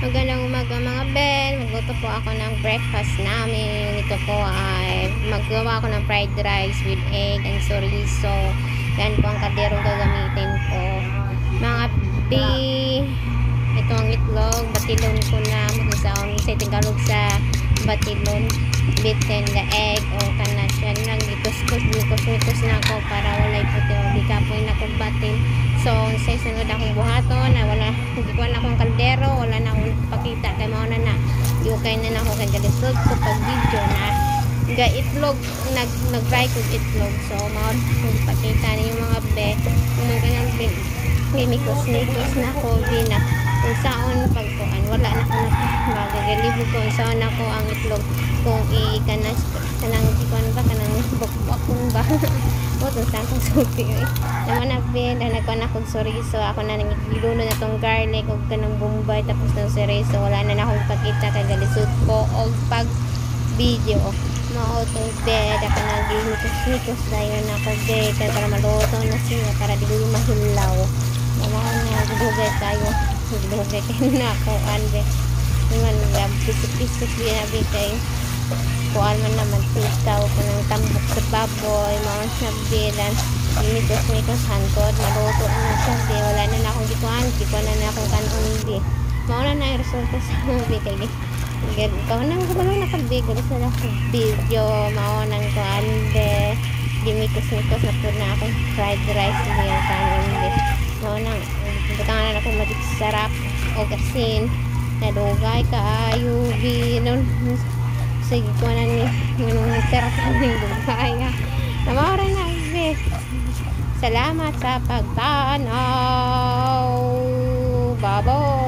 Magandang umaga mga Ben. Magluto po ako ng breakfast namin. Ito po ay maggawa ako ng fried rice with egg and chorizo. Yan po ang kalderong gagamitin ko. Mga B, ito ang itlog. Batilon ko na. Magsasaon sa Tagalog sa batilon. Beaten the egg o kana siya lang. Ikus na ako para walay puti o di kapoy na kong batin. So, sa sunod akong buhaton na wala, hindi ko na akong kaldero, wala na akong pakita kay mao na yukay na ako kay galisod. So, pag video na ga itlog, nag-fry ko itlog. So, mao pakita na yung mga bet, yung mga ganang mikos na ko, na kung saan pagkuan, wala na akong magagalibog ko, kung saan ako ang itlog, kung ikanas, kanang ikuan ba, kanang bakbakon ba. O, kung saan kong sulti naman na Ben, nagkuhan akong chorizo, ako na nangigiluno na tong garlic o kanang bombay, tapos ng chorizo, wala na akong ipakita kay galisod ko o pag video mao tong bed, ako nagimikos na yun ako bed, para maluto na siya, para di ko mahilaw na gulugay tayo gulugay kayo na ako anbe yung pisik-pisik binabi kayo kuan man naman tikaw ko ng tambok sa baboy mga sabilan mikos hantod maluto na sabi wala na akong gikuan na akong kanon di mauna na yung resulta sa bigay ikaw nang gumalong nakabigay sa video maunang kuan de di mikos na po na akong fried rice hindi yung kanon di maunang butangan na akong sarap o kasin nadugay kaayo binon sige ko na ni nung sarap ng dugay namara na ibe salamat sa pagtanaw babo.